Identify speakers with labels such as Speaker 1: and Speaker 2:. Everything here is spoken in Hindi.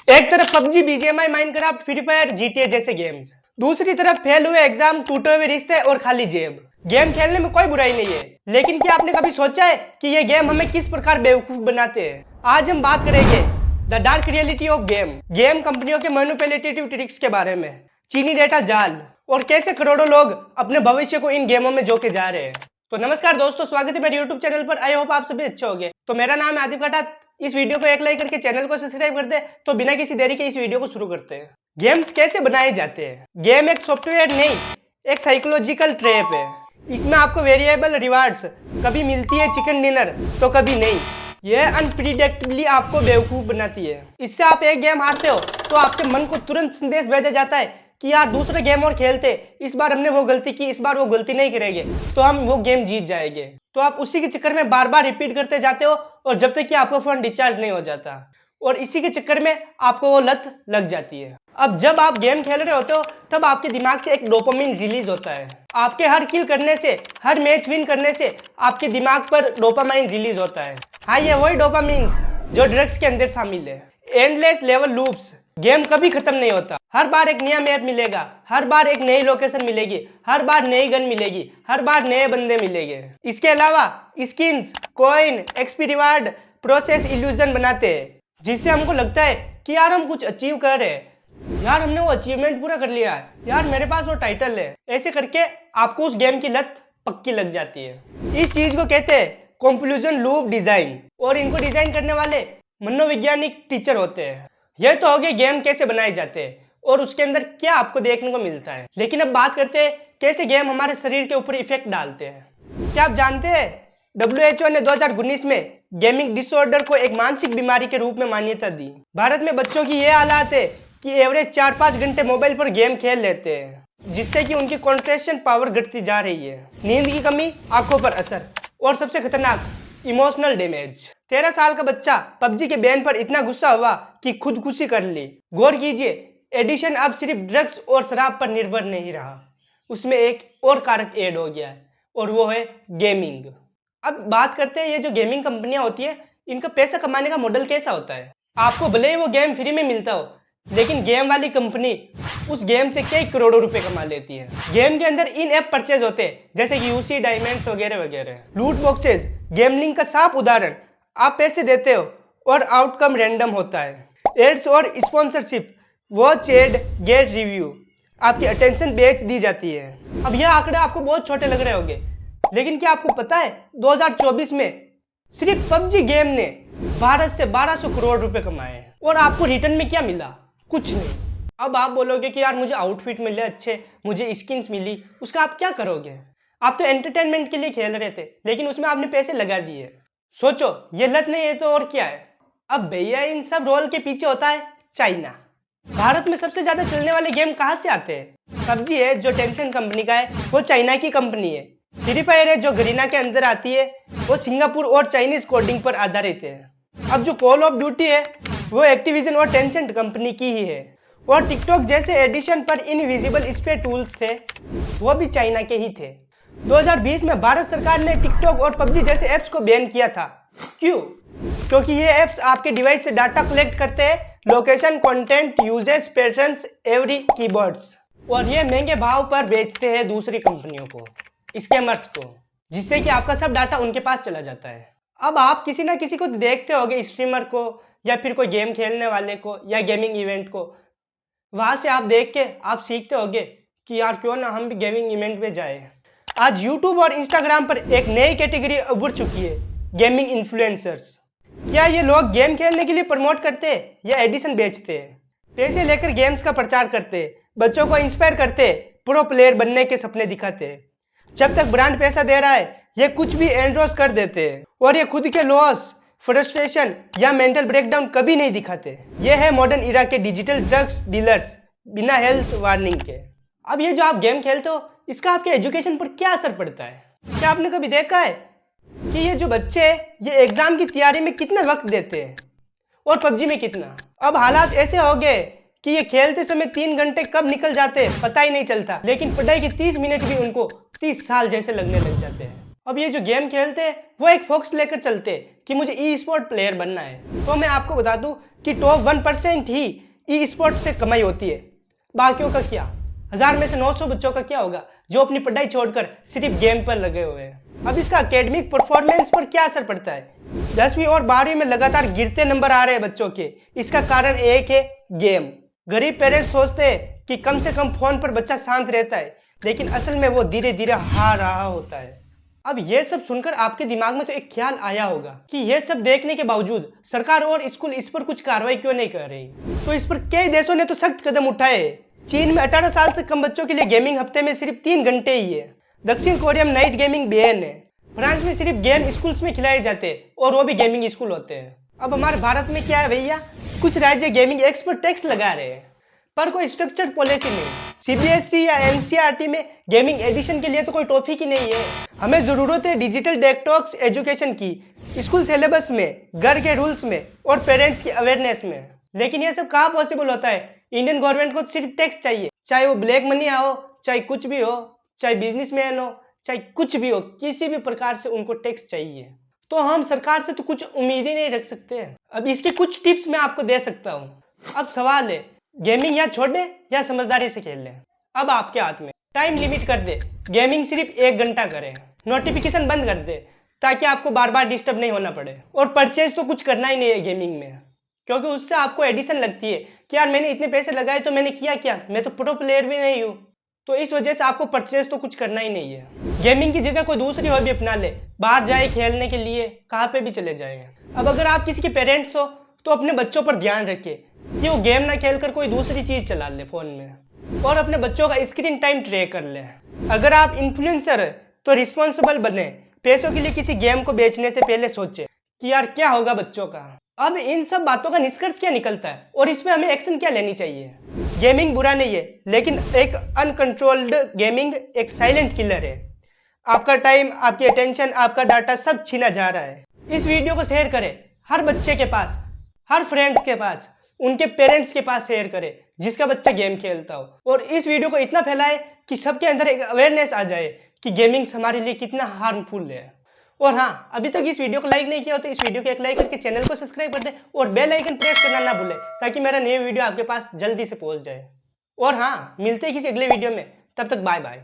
Speaker 1: एक तरफ PUBG, BGMI, Minecraft, free fire, GTA जैसे गेम्स, दूसरी तरफ फेल हुए एग्जाम, टूटे हुए रिश्ते और खाली जेब। गेम खेलने में कोई बुराई नहीं है, लेकिन क्या आपने कभी सोचा है कि ये गेम हमें किस प्रकार बेवकूफ बनाते हैं? आज हम बात करेंगे the dark reality of game कंपनियों के मैनिपुलेटिव ट्रिक्स के बारे में, चीनी डेटा जाल और कैसे करोड़ों लोग अपने भविष्य को इन गेमों में जोके जा रहे हैं। तो नमस्कार दोस्तों, स्वागत है मेरे यूट्यूब चैनल पर। आई होप आप सभी अच्छे होंगे। तो मेरा नाम है आदित्य कटा। इस वीडियो को एक लाइक करके चैनल को सब्सक्राइब कर दे। तो बिना किसी देरी के इस वीडियो को शुरू करते हैं। गेम्स कैसे बनाए जाते हैं? गेम एक सॉफ्टवेयर नहीं, एक साइकोलॉजिकल ट्रैप है। इसमें आपको वेरिएबल रिवार्ड्स, कभी मिलती है चिकन डिनर तो कभी नहीं। यह अनप्रिडिक्टेबली आपको बेवकूफ बनाती है। इससे आप एक गेम हारते हो तो आपके मन को तुरंत संदेश भेजा जाता है कि यार दूसरा गेम और खेलते, इस बार हमने वो गलती की, इस बार वो गलती नहीं करेंगे तो हम वो गेम जीत जाएंगे। तो आप उसी के चक्कर में बार बार रिपीट करते जाते हो और जब तक कि आपका फोन डिस्चार्ज नहीं हो जाता, और इसी के चक्कर में आपको वो लत लग जाती है। अब जब आप गेम खेल रहे होते हो तब आपके दिमाग से एक डोपामिन रिलीज होता है। आपके हर किल करने से, हर मैच विन करने से आपके दिमाग पर डोपामाइन रिलीज होता है। हाँ, ये वही डोपामिन जो ड्रग्स के अंदर शामिल है। एंडलेस लेवल लूप्स, गेम कभी खत्म नहीं होता। हर बार एक नया मैप मिलेगा, हर बार एक नई लोकेशन मिलेगी, हर बार नई गन मिलेगी, हर बार नए बंदे मिलेंगे। इसके अलावा skins, coin, XP reward process illusion बनाते हैं, जिससे हमको लगता है कि यार हम कुछ अचीव कर रहे हैं, यार हमने वो अचीवमेंट पूरा कर लिया है, यार मेरे पास वो टाइटल है। ऐसे करके आपको उस गेम की लत पक्की लग जाती है। इस चीज को कहते हैं कंक्लूजन लूप डिजाइन, और इनको डिजाइन करने वाले मनोवैज्ञानिक टीचर होते हैं। यह तो हो गए गेम कैसे बनाए जाते हैं और उसके अंदर क्या आपको देखने को मिलता है। लेकिन अब बात करते हैं कैसे गेम हमारे शरीर के ऊपर इफेक्ट डालते हैं। क्या आप जानते हैं WHO ने 2019 में गेमिंग डिसऑर्डर को एक मानसिक बीमारी के रूप में मान्यता दी। भारत में बच्चों की यह हालत है कि एवरेज 4-5 घंटे मोबाइल पर गेम खेल लेते हैं, जिससे कि उनकी कंसंट्रेशन पावर घटती जा रही है। नींद की कमी, आंखों पर असर और सबसे खतरनाक इमोशनल डैमेज। 13 साल का बच्चा पबजी के बैन पर इतना गुस्सा हुआ कि खुदकुशी कर ली। गौर कीजिए, एडिशन अब सिर्फ ड्रग्स और शराब पर निर्भर नहीं रहा, उसमें एक और कारक ऐड हो गया है और वो है गेमिंग। अब बात करते हैं ये जो गेमिंग कंपनियां होती है, इनका पैसा कमाने का मॉडल कैसा होता है। आपको भले ही वो गेम फ्री में मिलता हो, लेकिन गेम वाली कंपनी उस गेम से कई करोड़ों रुपए कमा लेती है। गेम के अंदर इन ऐप परचेज होते हैं, जैसे कि यूसी, डायमंड्स वगैरह वगैरह। लूट बॉक्सेज गेमलिंग का साफ उदाहरण। आप पैसे देते हो और आउटकम रैंडम होता है। एड्स और sponsorship, watch ad, get review, आपकी अटेंशन बेच दी जाती है। अब यह आंकड़े आपको बहुत छोटे लग रहे होंगे, लेकिन क्या आपको पता है 2024 में सिर्फ पबजी गेम ने भारत से 1200 करोड़ रुपए कमाए, और आपको रिटर्न में क्या मिला? कुछ नहीं। अब आप बोलोगे कि यार मुझे आउटफिट मिले अच्छे, मुझे स्किन्स मिली, उसका आप क्या करोगे? आप तो एंटरटेनमेंट के लिए खेल रहे थे, लेकिन उसमें आपने पैसे लगा दिए। सोचो, ये लत नहीं है तो और क्या है? अब भैया इन सब रोल के पीछे होता है चाइना। भारत में सबसे ज्यादा चलने वाले गेम कहाँ से आते हैं? पबजी है जो टेंशन कंपनी का है, वो चाइना की कंपनी है। फ्री फायर है जो गरीना के अंदर आती है, वो सिंगापुर और चाइनीज कोडिंग पर आधारित है। अब जो कॉल ऑफ ड्यूटी है वो एक्टिविजन और टेंसेंट कंपनी की ही है। और टिकटॉक जैसे एडिशन पर इनविजिबल स्पेस टूल्स थे, वो भी चाइना के ही थे। 2020 में भारत सरकार ने टिकटॉक और पबजी जैसे ऐप्स को बैन किया था। क्यों? क्योंकि ये ऐप्स आपके डिवाइस से डाटा कलेक्ट करते हैं, location, content, uses patterns, every keywords, और ये महंगे भाव पर बेचते हैं दूसरी कंपनियों को, स्कैमर्स को, जिससे कि आपका सब डाटा उनके पास चला जाता है। अब आप किसी ना किसी को देखते होंगे, स्ट्रीमर को या फिर कोई गेम खेलने वाले को या गेमिंग इवेंट को, वहां से आप देख के आप सीखते होंगे कि यार क्यों ना हम भी गेमिंग इवेंट में जाए। आज यूट्यूब और इंस्टाग्राम पर एक नई कैटेगरी उभर चुकी है, गेमिंग इन्फ्लुएंसर्स। क्या ये लोग गेम खेलने के लिए प्रमोट करते हैं या एडिशन बेचते हैं? पैसे लेकर गेम्स का प्रचार करते हैं, बच्चों को इंस्पायर करते हैं, प्रो प्लेयर बनने के सपने दिखाते हैं। जब तक ब्रांड पैसा दे रहा है, ये कुछ भी एंडोर्स कर देते हैं, और ये खुद के लॉस, फ्रस्ट्रेशन या मेंटल ब्रेकडाउन कभी नहीं दिखाते। ये है मॉडर्न इरा के डिजिटल ड्रग्स डीलर्स, बिना हेल्थ वार्निंग के। अब ये जो आप गेम खेलते हो, इसका आपके एजुकेशन पर क्या असर पड़ता है? क्या आपने कभी देखा है कि ये जो बच्चे हैं, ये एग्जाम की तैयारी में कितना वक्त देते हैं और पबजी में कितना? अब हालात ऐसे हो गए कि ये खेलते समय 3 घंटे कब निकल जाते हैं पता ही नहीं चलता, लेकिन पढ़ाई के 30 मिनट भी उनको 30 साल जैसे लगने लग जाते हैं। अब ये जो गेम खेलते हैं वो एक फोकस लेकर चलते हैं कि मुझे ई स्पोर्ट प्लेयर बनना है। तो मैं आपको बता दूं कि टॉप 1% ही ई स्पोर्ट से कमाई होती है। बाकियों का क्या, 1000 में से 900 बच्चों का क्या होगा जो अपनी पढ़ाई छोड़कर सिर्फ गेम पर लगे हुए हैं। अब इसका एकेडमिक परफॉर्मेंस पर क्या असर पड़ता है? 10वीं और 12वीं में लगातार गिरते नंबर आ रहे हैं बच्चों के। इसका कारण एक है गेम। गरीब पेरेंट्स सोचते हैं कि कम से कम फोन पर बच्चा शांत रहता है, लेकिन असल में वो धीरे धीरे हार रहा होता है। अब ये सब सुनकर आपके दिमाग में तो एक ख्याल आया होगा कि ये सब देखने के बावजूद सरकार और स्कूल इस पर कुछ कार्रवाई क्यों नहीं कर रही। तो इस पर कई देशों ने तो सख्त कदम उठाए। चीन में 18 साल से कम बच्चों के लिए गेमिंग हफ्ते में सिर्फ 3 घंटे ही है। दक्षिण कोरिया में नाइट गेमिंग बैन है। फ्रांस में सिर्फ गेम स्कूल्स में खिलाए जाते हैं और वो भी गेमिंग स्कूल होते हैं। अब हमारे भारत में क्या है भैया, कुछ राज्य गेमिंग एक्स पर टैक्स लगा रहे हैं पर कोई स्ट्रक्चर्ड पॉलिसी नहीं। सीबीएसई या एनसीईआरटी में गेमिंग एडिशन के लिए तो कोई टॉपिक ही नहीं है। हमें जरूरत है डिजिटल डेटॉक्स एजुकेशन की, स्कूल सिलेबस में, घर के रूल्स में और पेरेंट्स की अवेयरनेस में। लेकिन ये सब कहाँ पॉसिबल होता है? इंडियन गवर्नमेंट को सिर्फ टैक्स चाहिए, चाहे वो ब्लैक मनी हो, चाहे कुछ भी हो, चाहे बिजनेसमैन हो, चाहे कुछ भी हो, किसी भी प्रकार से उनको टैक्स चाहिए। तो हम सरकार से तो कुछ उम्मीद ही नहीं रख सकते। अब इसकी कुछ टिप्स मैं आपको दे सकता हूँ। अब सवाल है, गेमिंग या छोड़ दे या समझदारी से खेल ले। अब आपके हाथ में। टाइम लिमिट कर दे, गेमिंग सिर्फ 1 घंटा करें। नोटिफिकेशन बंद कर दे ताकि आपको बार बार डिस्टर्ब नहीं होना पड़े। और परचेज तो कुछ करना ही नहीं है गेमिंग में, क्योंकि उससे आपको एडिशन लगती है कि यार मैंने इतने पैसे लगाए तो मैंने किया क्या, मैं तो प्रो प्लेयर भी नहीं हूँ। तो इस वजह से आपको परचेज तो कुछ करना ही नहीं है। गेमिंग की जगह कोई दूसरी हॉबी अपना ले, बाहर जाए खेलने के लिए, कहाँ पे भी चले जाए। अब अगर आप किसी के पेरेंट्स हो तो अपने बच्चों पर ध्यान रखें कि वो गेम ना खेलकर कोई दूसरी चीज चला ले फोन में, और अपने बच्चों का स्क्रीन टाइम ट्रैक कर ले। अगर आप इन्फ्लुएंसर है तो रिस्पॉन्सिबल बने। पैसों के लिए किसी गेम को बेचने से पहले सोचे कि यार क्या होगा बच्चों का। अब इन सब बातों का निष्कर्ष क्या निकलता है और इसमें हमें एक्शन क्या लेनी चाहिए? गेमिंग बुरा नहीं है, लेकिन एक अनकंट्रोल्ड गेमिंग एक साइलेंट किलर है। आपका टाइम, आपकी अटेंशन, आपका डाटा सब छीना जा रहा है। इस वीडियो को शेयर करें हर बच्चे के पास, हर फ्रेंड्स के पास, उनके पेरेंट्स के पास शेयर करें जिसका बच्चा गेम खेलता हो। और इस वीडियो को इतना फैलाए कि सबके अंदर एक अवेयरनेस आ जाए कि गेमिंग हमारे लिए कितना हार्मफुल है। और हाँ, अभी तक इस वीडियो को लाइक नहीं किया हो तो इस वीडियो को एक लाइक करके चैनल को सब्सक्राइब कर दे और बेल आइकन प्रेस करना ना भूले ताकि मेरा नया वीडियो आपके पास जल्दी से पहुंच जाए। और हाँ, मिलते हैं किसी अगले वीडियो में, तब तक बाय बाय।